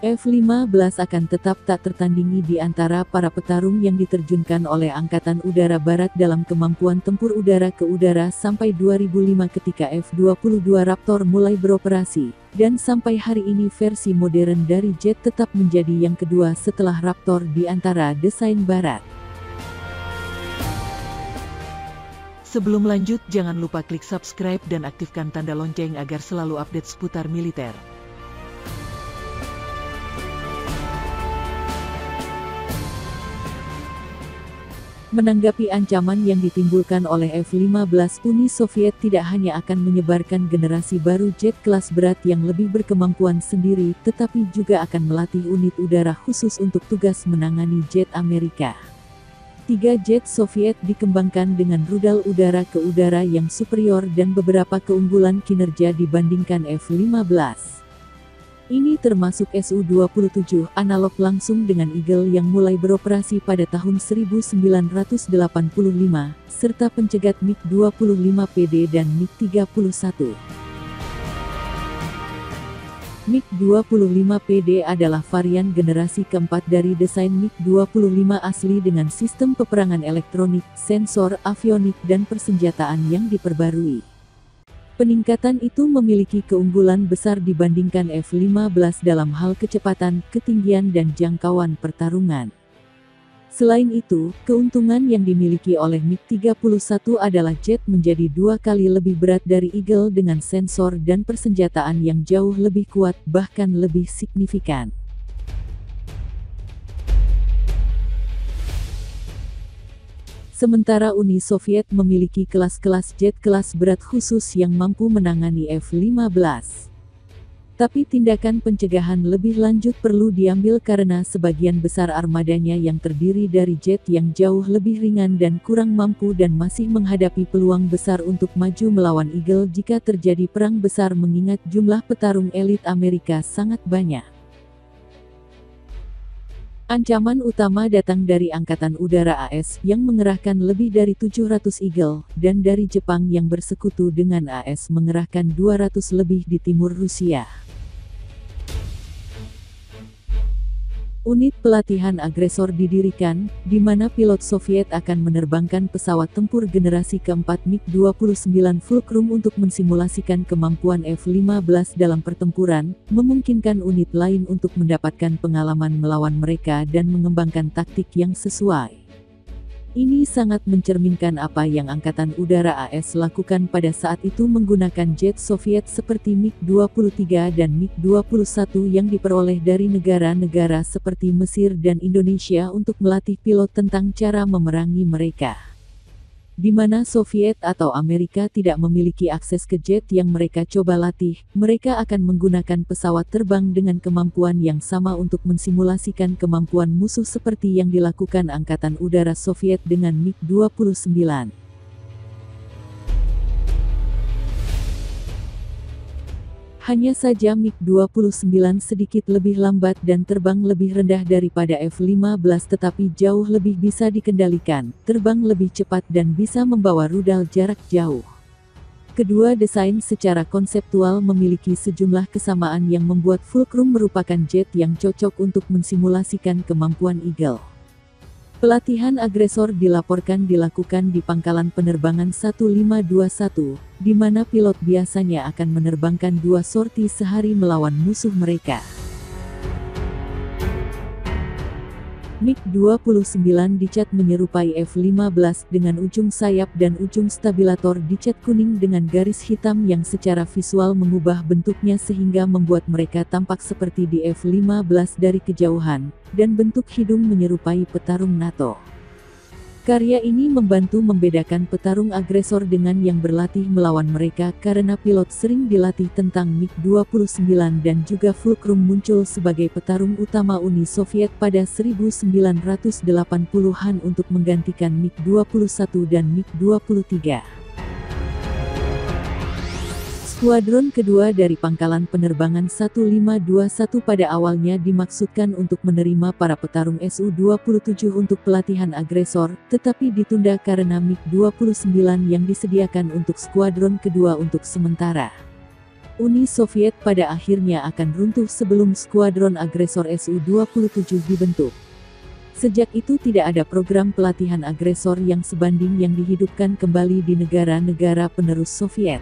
F-15 akan tetap tak tertandingi di antara para petarung yang diterjunkan oleh Angkatan Udara Barat dalam kemampuan tempur udara ke udara sampai 2005 ketika F-22 Raptor mulai beroperasi, dan sampai hari ini versi modern dari jet tetap menjadi yang kedua setelah Raptor di antara desain Barat. Sebelum lanjut, jangan lupa klik subscribe dan aktifkan tanda lonceng agar selalu update seputar militer. Menanggapi ancaman yang ditimbulkan oleh F-15, Uni Soviet tidak hanya akan menyebarkan generasi baru jet kelas berat yang lebih berkemampuan sendiri, tetapi juga akan melatih unit udara khusus untuk tugas menangani jet Amerika. 3 jet Soviet dikembangkan dengan rudal udara ke udara yang superior dan beberapa keunggulan kinerja dibandingkan F-15. Ini termasuk Su-27 analog langsung dengan Eagle yang mulai beroperasi pada tahun 1985, serta pencegat MiG-25PD dan MiG-31. MiG-25PD adalah varian generasi keempat dari desain MiG-25 asli dengan sistem peperangan elektronik, sensor, avionik, dan persenjataan yang diperbarui. Peningkatan itu memiliki keunggulan besar dibandingkan F-15 dalam hal kecepatan, ketinggian, dan jangkauan pertarungan. Selain itu, keuntungan yang dimiliki oleh MiG-31 adalah jet menjadi 2 kali lebih berat dari Eagle dengan sensor dan persenjataan yang jauh lebih kuat, bahkan lebih signifikan. Sementara Uni Soviet memiliki kelas-kelas jet kelas berat khusus yang mampu menangani F-15. Tapi tindakan pencegahan lebih lanjut perlu diambil karena sebagian besar armadanya yang terdiri dari jet yang jauh lebih ringan dan kurang mampu dan masih menghadapi peluang besar untuk maju melawan Eagle jika terjadi perang besar mengingat jumlah petarung elit Amerika sangat banyak. Ancaman utama datang dari Angkatan Udara AS yang mengerahkan lebih dari 700 Eagle, dan dari Jepang yang bersekutu dengan AS mengerahkan 200 lebih di timur Rusia. Unit pelatihan agresor didirikan, di mana pilot Soviet akan menerbangkan pesawat tempur generasi keempat MiG-29 Fulcrum untuk mensimulasikan kemampuan F-15 dalam pertempuran, memungkinkan unit lain untuk mendapatkan pengalaman melawan mereka dan mengembangkan taktik yang sesuai. Ini sangat mencerminkan apa yang Angkatan Udara AS lakukan pada saat itu menggunakan jet Soviet seperti MiG-23 dan MiG-21 yang diperoleh dari negara-negara seperti Mesir dan Indonesia untuk melatih pilot tentang cara memerangi mereka. Di mana Soviet atau Amerika tidak memiliki akses ke jet yang mereka coba latih, mereka akan menggunakan pesawat terbang dengan kemampuan yang sama untuk mensimulasikan kemampuan musuh seperti yang dilakukan Angkatan Udara Soviet dengan MiG-29. Hanya saja MiG-29 sedikit lebih lambat dan terbang lebih rendah daripada F-15 tetapi jauh lebih bisa dikendalikan, terbang lebih cepat dan bisa membawa rudal jarak jauh. Kedua desain secara konseptual memiliki sejumlah kesamaan yang membuat Fulcrum merupakan jet yang cocok untuk mensimulasikan kemampuan Eagle. Pelatihan agresor dilaporkan dilakukan di Pangkalan Penerbangan 1521, di mana pilot biasanya akan menerbangkan 2 sorti sehari melawan musuh mereka. MiG-29 dicat menyerupai F-15 dengan ujung sayap dan ujung stabilator dicat kuning dengan garis hitam yang secara visual mengubah bentuknya sehingga membuat mereka tampak seperti di F-15 dari kejauhan, dan bentuk hidung menyerupai petarung NATO. Karya ini membantu membedakan petarung agresor dengan yang berlatih melawan mereka karena pilot sering dilatih tentang MiG-29 dan juga Fulcrum muncul sebagai petarung utama Uni Soviet pada 1980-an untuk menggantikan MiG-21 dan MiG-23. Skuadron kedua dari Pangkalan Penerbangan 1521 pada awalnya dimaksudkan untuk menerima para petarung Su-27 untuk pelatihan agresor, tetapi ditunda karena MiG-29 yang disediakan untuk skuadron kedua untuk sementara. Uni Soviet pada akhirnya akan runtuh sebelum skuadron agresor Su-27 dibentuk. Sejak itu tidak ada program pelatihan agresor yang sebanding yang dihidupkan kembali di negara-negara penerus Soviet.